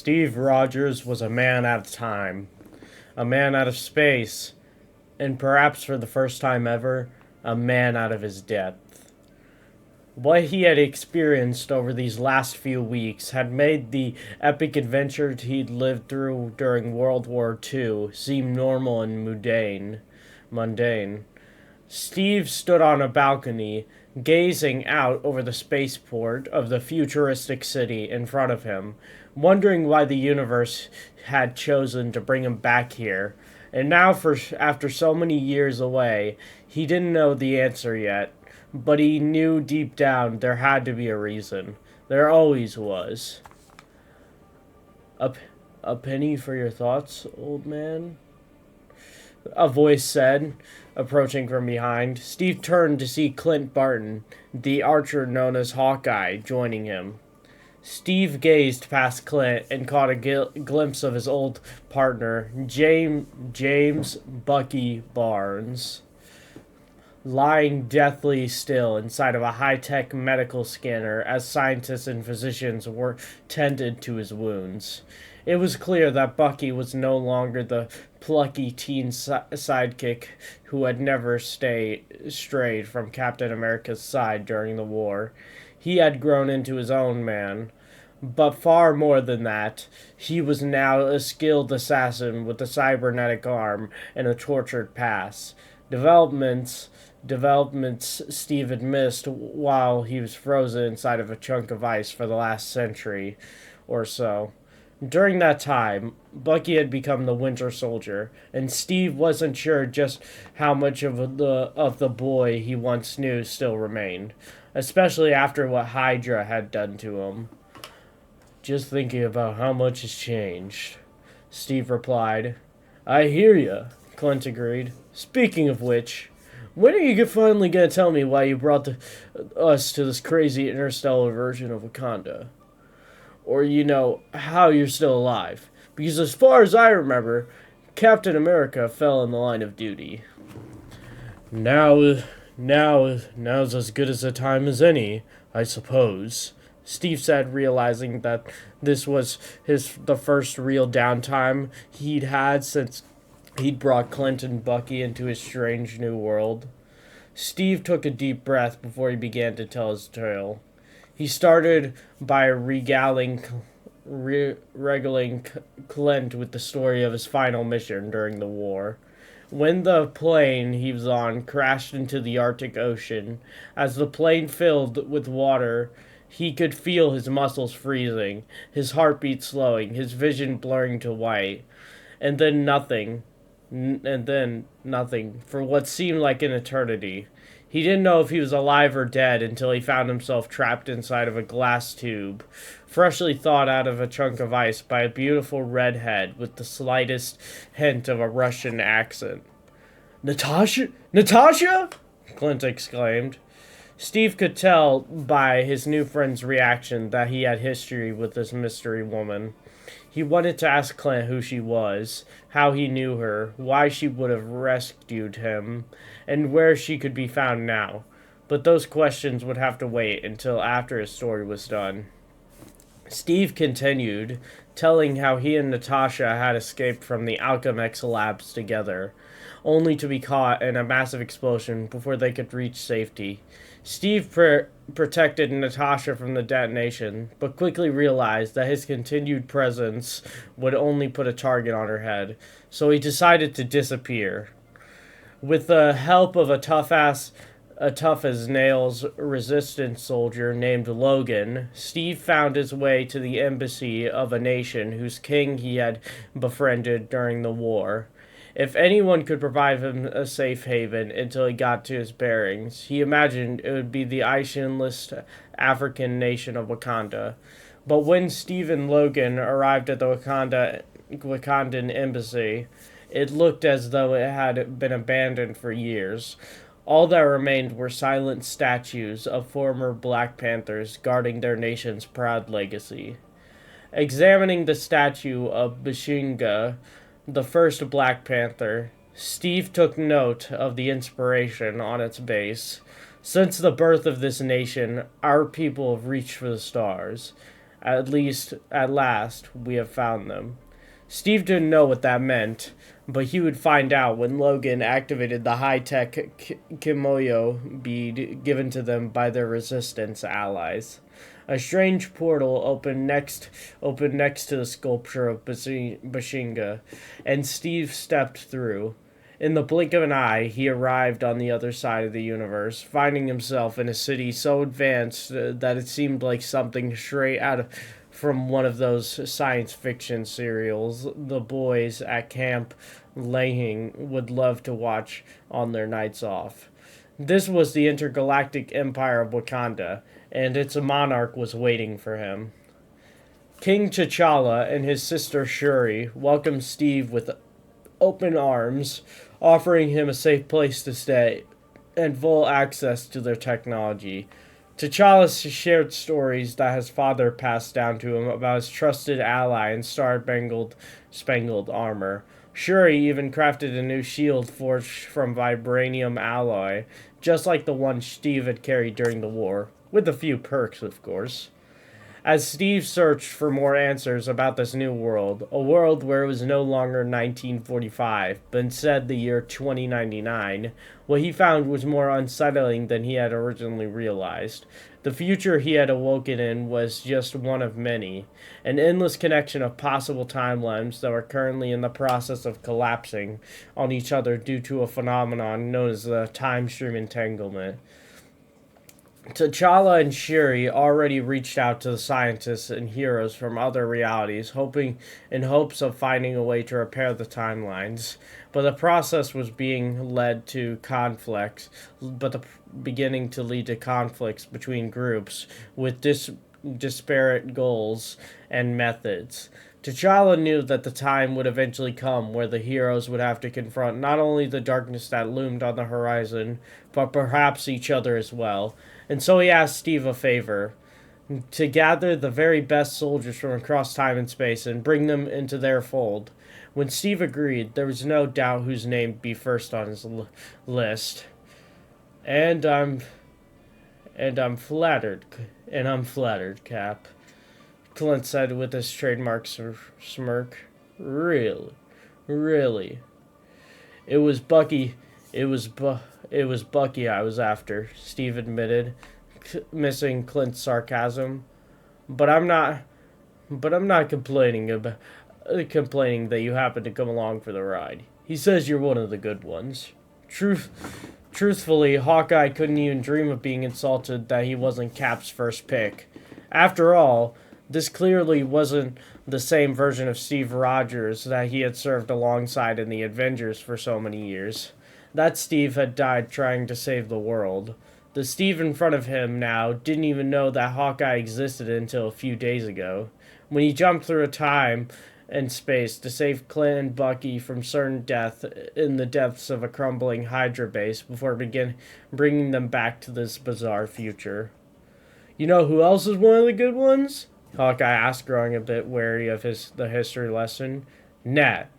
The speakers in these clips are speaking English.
Steve Rogers was a man out of time, a man out of space, and perhaps for the first time ever, a man out of his depth. What he had experienced over these last few weeks had made the epic adventure he'd lived through during World War II seem normal and mundane. Steve stood on a balcony, gazing out over the spaceport of the futuristic city in front of him, wondering why the universe had chosen to bring him back here. And now, after so many years away, he didn't know the answer yet, but he knew deep down there had to be a reason. There always was. A, a penny for your thoughts, old man? A voice said, approaching from behind. Steve turned to see Clint Barton, the archer known as Hawkeye, joining him. Steve gazed past Clint and caught a glimpse of his old partner, James Bucky Barnes, lying deathly still inside of a high-tech medical scanner as scientists and physicians were tended to his wounds. It was clear that Bucky was no longer the plucky teen sidekick who had never strayed from Captain America's side during the war. He had grown into his own man. But far more than that, he was now a skilled assassin with a cybernetic arm and a tortured past. Developments Steve had missed while he was frozen inside of a chunk of ice for the last century or so. During that time, Bucky had become the Winter Soldier, and Steve wasn't sure just how much of the boy he once knew still remained, especially after what Hydra had done to him. Just thinking about how much has changed, Steve replied. I hear ya, Clint agreed. Speaking of which, when are you finally gonna tell me why you brought us to this crazy interstellar version of Wakanda? Or, how you're still alive. Because as far as I remember, Captain America fell in the line of duty. Now's as good as a time as any, I suppose, Steve said, realizing that this was the first real downtime he'd had since he'd brought Clint and Bucky into his strange new world. Steve took a deep breath before he began to tell his tale. He started by regaling Clint with the story of his final mission during the war. When the plane he was on crashed into the Arctic Ocean, as the plane filled with water, he could feel his muscles freezing, his heartbeat slowing, his vision blurring to white. And then nothing, for what seemed like an eternity. He didn't know if he was alive or dead until he found himself trapped inside of a glass tube, freshly thawed out of a chunk of ice by a beautiful redhead with the slightest hint of a Russian accent. Natasha? Natasha? Clint exclaimed. Steve could tell by his new friend's reaction that he had history with this mystery woman. He wanted to ask Clint who she was, how he knew her, why she would have rescued him, and where she could be found now. But those questions would have to wait until after his story was done. Steve continued, telling how he and Natasha had escaped from the Alchemex labs together, only to be caught in a massive explosion before they could reach safety. Steve protected Natasha from the detonation, but quickly realized that his continued presence would only put a target on her head, so he decided to disappear. With the help of a tough-as-nails resistance soldier named Logan, Steve found his way to the embassy of a nation whose king he had befriended during the war. If anyone could provide him a safe haven until he got to his bearings, he imagined it would be the Asian-less African nation of Wakanda. But when Steve and Logan arrived at the Wakandan embassy, it looked as though it had been abandoned for years. All that remained were silent statues of former Black Panthers guarding their nation's proud legacy. Examining the statue of Bashinga, the first Black Panther, Steve took note of the inspiration on its base. Since the birth of this nation, our people have reached for the stars. At last, we have found them. Steve didn't know what that meant, but he would find out when Logan activated the high-tech Kimoyo bead given to them by their resistance allies. A strange portal opened next to the sculpture of Bashinga, and Steve stepped through. In the blink of an eye, he arrived on the other side of the universe, finding himself in a city so advanced that it seemed like something straight out of from one of those science fiction serials the boys at Camp Laying would love to watch on their nights off. This was the intergalactic empire of Wakanda, and its monarch was waiting for him. King T'Challa and his sister Shuri welcomed Steve with open arms, offering him a safe place to stay and full access to their technology. T'Challa shared stories that his father passed down to him about his trusted ally in spangled armor. Shuri even crafted a new shield forged from vibranium alloy, just like the one Steve had carried during the war, with a few perks, of course. As Steve searched for more answers about this new world, a world where it was no longer 1945, but instead the year 2099, what he found was more unsettling than he had originally realized. The future he had awoken in was just one of many, an endless connection of possible timelines that were currently in the process of collapsing on each other due to a phenomenon known as the time stream entanglement. T'Challa and Shuri already reached out to the scientists and heroes from other realities, in hopes of finding a way to repair the timelines. But the process was beginning to lead to conflicts between groups with disparate goals and methods. T'Challa knew that the time would eventually come where the heroes would have to confront not only the darkness that loomed on the horizon, but perhaps each other as well. And so he asked Steve a favor: to gather the very best soldiers from across time and space and bring them into their fold. When Steve agreed, there was no doubt whose name would be first on his list. And I'm flattered, Cap, Clint said with his trademark smirk. Really. It was Bucky. It was Bucky I was after, Steve admitted, missing Clint's sarcasm. But I'm not. Complaining that you happened to come along for the ride. He says you're one of the good ones. Truthfully, Hawkeye couldn't even dream of being insulted that he wasn't Cap's first pick. After all, this clearly wasn't the same version of Steve Rogers that he had served alongside in the Avengers for so many years. That Steve had died trying to save the world. The Steve in front of him now didn't even know that Hawkeye existed until a few days ago, when he jumped through time and space to save Clint and Bucky from certain death in the depths of a crumbling Hydra base before bringing them back to this bizarre future. You know who else is one of the good ones? Hawkeye asked, growing a bit wary of the history lesson. Nat.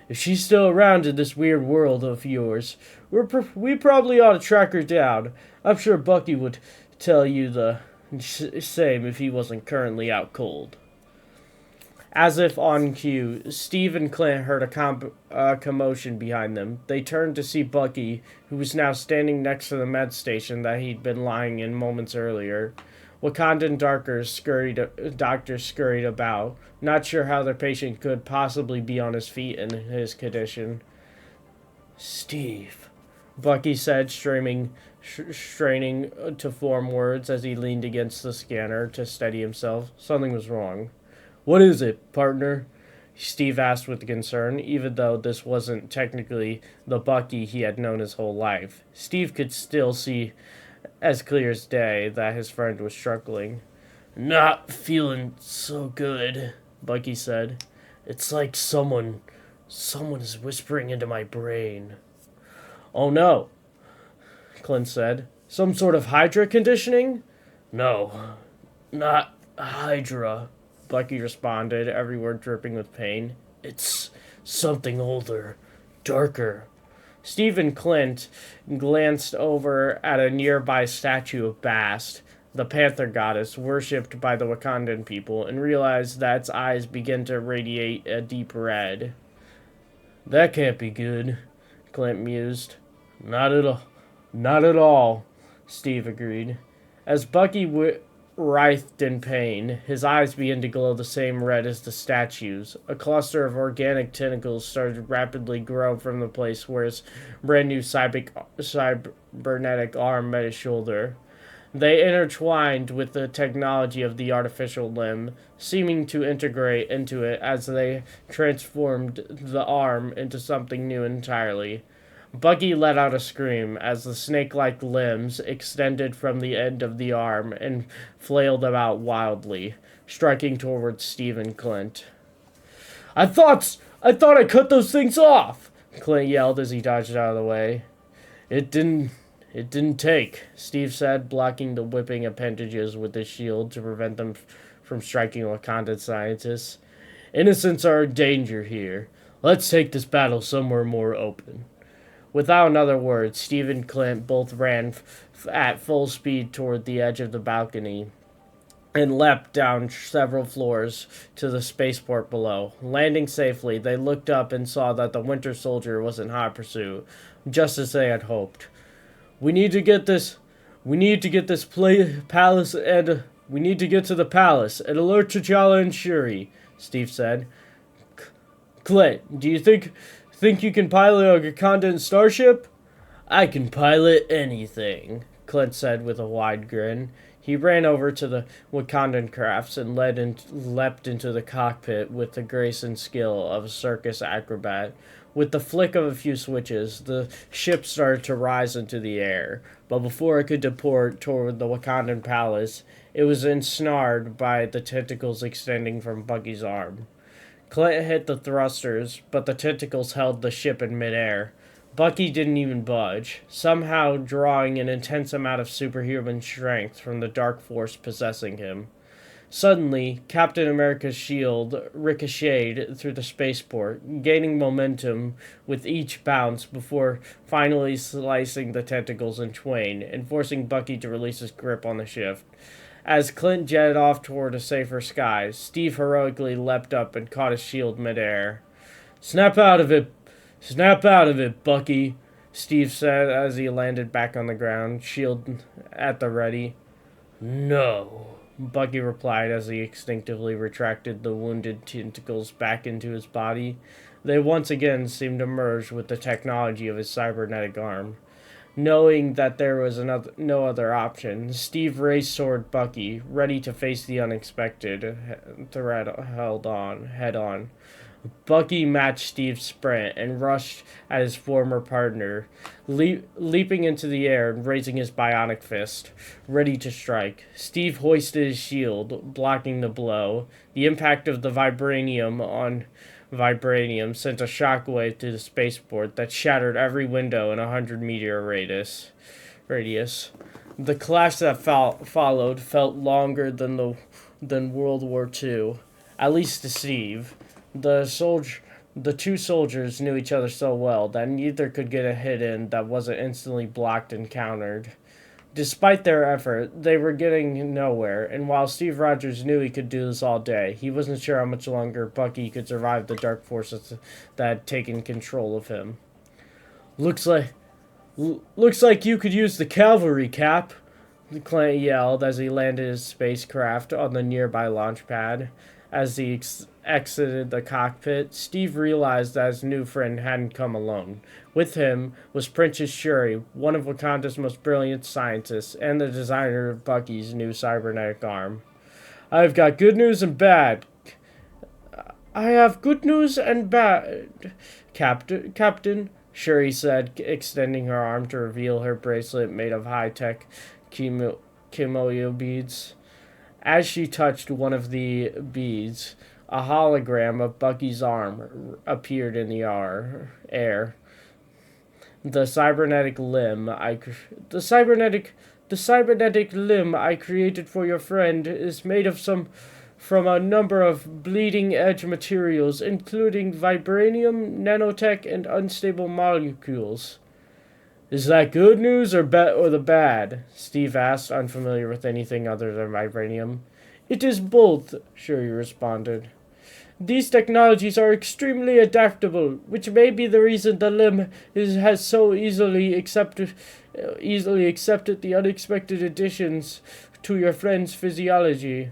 If she's still around in this weird world of yours, we probably ought to track her down. I'm sure Bucky would tell you the same if he wasn't currently out cold. As if on cue, Steve and Clint heard a commotion behind them. They turned to see Bucky, who was now standing next to the med station that he'd been lying in moments earlier. Wakandan doctors scurried about, not sure how their patient could possibly be on his feet in his condition. Steve, Bucky said, straining to form words as he leaned against the scanner to steady himself. Something was wrong. What is it, partner? Steve asked with concern, even though this wasn't technically the Bucky he had known his whole life. Steve could still see as clear as day that his friend was struggling. Not feeling so good, Bucky said. It's like someone is whispering into my brain. Oh no, Clint said. Some sort of Hydra conditioning? No, not Hydra, Bucky responded, every word dripping with pain. It's something older, darker. Steve and Clint glanced over at a nearby statue of Bast. the panther goddess worshipped by the Wakandan people, and realized that its eyes began to radiate a deep red. That can't be good, Clint mused. Not at all. Not at all, Steve agreed. As Bucky writhed in pain, his eyes began to glow the same red as the statue's. A cluster of organic tentacles started rapidly grow from the place where his brand new cybernetic arm met his shoulder. They intertwined with the technology of the artificial limb, seeming to integrate into it as they transformed the arm into something new entirely. Bucky let out a scream as the snake-like limbs extended from the end of the arm and flailed about wildly, striking towards Steve and Clint. I thought I cut those things off! Clint yelled as he dodged out of the way. It didn't take, Steve said, blocking the whipping appendages with his shield to prevent them from striking Wakandan scientists. Innocents are in danger here. Let's take this battle somewhere more open. Without another word, Steve and Clint both ran at full speed toward the edge of the balcony and leapt down several floors to the spaceport below. Landing safely, they looked up and saw that the Winter Soldier was in hot pursuit, just as they had hoped. We need to get this palace, and we need to get to the palace and alert T'Challa and Shuri, Steve said. Clint, do you think you can pilot a Wakandan starship? I can pilot anything, Clint said with a wide grin. He ran over to the Wakandan crafts and leapt into the cockpit with the grace and skill of a circus acrobat. With the flick of a few switches, the ship started to rise into the air, but before it could depart toward the Wakandan palace, it was ensnared by the tentacles extending from Bucky's arm. Clint hit the thrusters, but the tentacles held the ship in midair. Bucky didn't even budge, somehow drawing an intense amount of superhuman strength from the dark force possessing him. Suddenly, Captain America's shield ricocheted through the spaceport, gaining momentum with each bounce before finally slicing the tentacles in twain and forcing Bucky to release his grip on the ship. As Clint jetted off toward a safer sky, Steve heroically leapt up and caught his shield midair. Snap out of it, Bucky, Steve said as he landed back on the ground, shield at the ready. No, Bucky replied as he instinctively retracted the wounded tentacles back into his body. They once again seemed to merge with the technology of his cybernetic arm. Knowing that there was no other option, Steve raced toward Bucky, ready to face the unexpected threat head on. Bucky matched Steve's sprint and rushed at his former partner, leaping into the air and raising his bionic fist, ready to strike. Steve hoisted his shield, blocking the blow. The impact of the vibranium sent a shockwave through the spaceport that shattered every window in a 100-meter radius. The clash that followed felt longer than World War II, at least to Steve. The two soldiers knew each other so well that neither could get a hit in that wasn't instantly blocked and countered. Despite their effort, they were getting nowhere, and while Steve Rogers knew he could do this all day, he wasn't sure how much longer Bucky could survive the dark forces that had taken control of him. Looks like you could use the cavalry, Cap, Clint yelled as he landed his spacecraft on the nearby launch pad. As he exited the cockpit, Steve realized that his new friend hadn't come alone. With him was Princess Shuri, one of Wakanda's most brilliant scientists, and the designer of Bucky's new cybernetic arm. I've got good news and bad. I have good news and bad, Captain, Shuri said, extending her arm to reveal her bracelet made of high-tech kimoyo beads. As she touched one of the beads, a hologram of Bucky's arm appeared in the air. The cybernetic limb I created for your friend is made from a number of bleeding-edge materials, including vibranium, nanotech, and unstable molecules. Is that good news or the bad? Steve asked, unfamiliar with anything other than vibranium. It is both, Shuri responded. These technologies are extremely adaptable, which may be the reason the limb has so easily accepted the unexpected additions to your friend's physiology.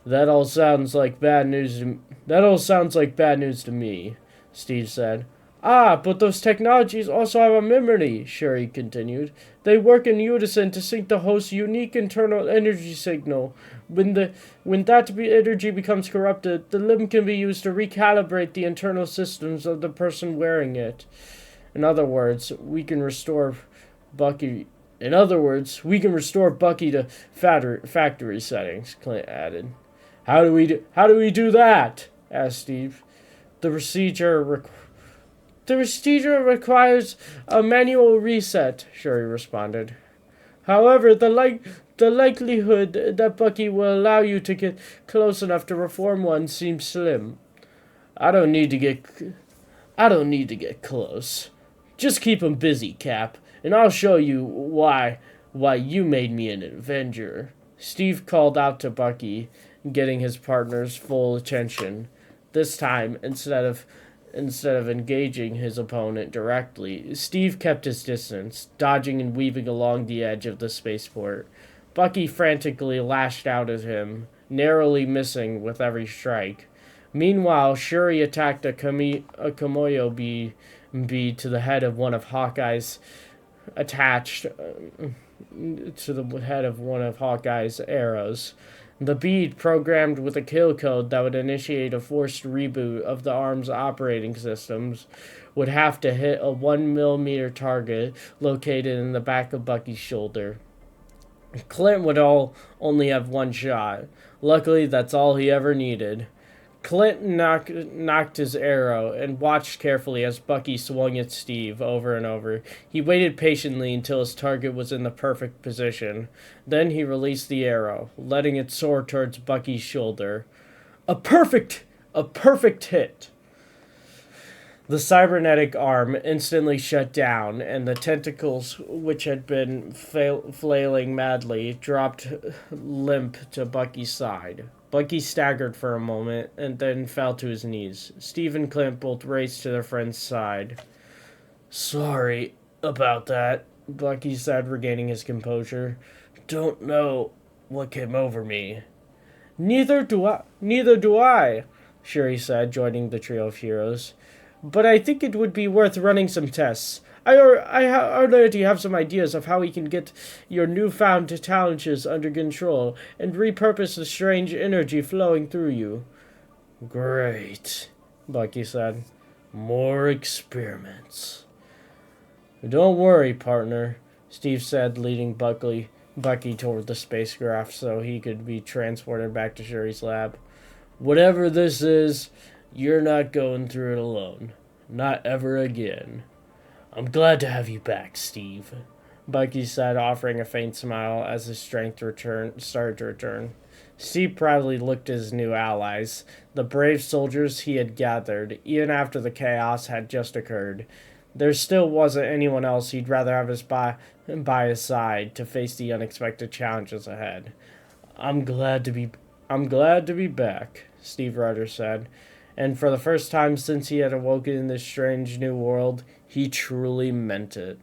That all sounds like bad news. That all sounds like bad news to me, Steve said. Ah, but those technologies also have a memory, Shuri continued. They work in unison to sync the host's unique internal energy signal. When that energy becomes corrupted, the limb can be used to recalibrate the internal systems of the person wearing it. In other words, we can restore Bucky. In other words, we can restore Bucky to factory settings, Clint added. How do we do that? Asked Steve. The procedure requires a manual reset, Shuri responded. However, the likelihood that Bucky will allow you to get close enough to reform one seems slim. I don't need to get close. Just keep him busy, Cap, and I'll show you why you made me an Avenger. Steve called out to Bucky, getting his partner's full attention. This time, instead of engaging his opponent directly, Steve kept his distance, dodging and weaving along the edge of the spaceport. Bucky frantically lashed out at him, narrowly missing with every strike. Meanwhile, Shuri attacked a Komoyo bee to the head of one of Hawkeye's arrows. The bead, programmed with a kill code that would initiate a forced reboot of the arm's operating systems, would have to hit a 1mm target located in the back of Bucky's shoulder. Clint would only have one shot. Luckily, that's all he ever needed. Clint knocked his arrow and watched carefully as Bucky swung at Steve over and over. He waited patiently until his target was in the perfect position. Then he released the arrow, letting it soar towards Bucky's shoulder. A perfect hit! The cybernetic arm instantly shut down, and the tentacles, which had been flailing madly, dropped limp to Bucky's side. Bucky staggered for a moment and then fell to his knees. Steve and Clint both raced to their friend's side. Sorry about that, Bucky said, regaining his composure. Don't know what came over me. Neither do I, Shuri said, joining the trio of heroes. But I think it would be worth running some tests. I already have some ideas of how we can get your newfound talents under control and repurpose the strange energy flowing through you. Great, Bucky said. More experiments. Don't worry, partner, Steve said, leading Bucky toward the spacecraft so he could be transported back to Shuri's lab. Whatever this is, you're not going through it alone. Not ever again. I'm glad to have you back, Steve, Bucky said, offering a faint smile as his strength started to return. Steve proudly looked at his new allies, the brave soldiers he had gathered, even after the chaos had just occurred. There still wasn't anyone else he'd rather have by his side to face the unexpected challenges ahead. I'm glad to be back, Steve Rudder said, and for the first time since he had awoken in this strange new world, he truly meant it.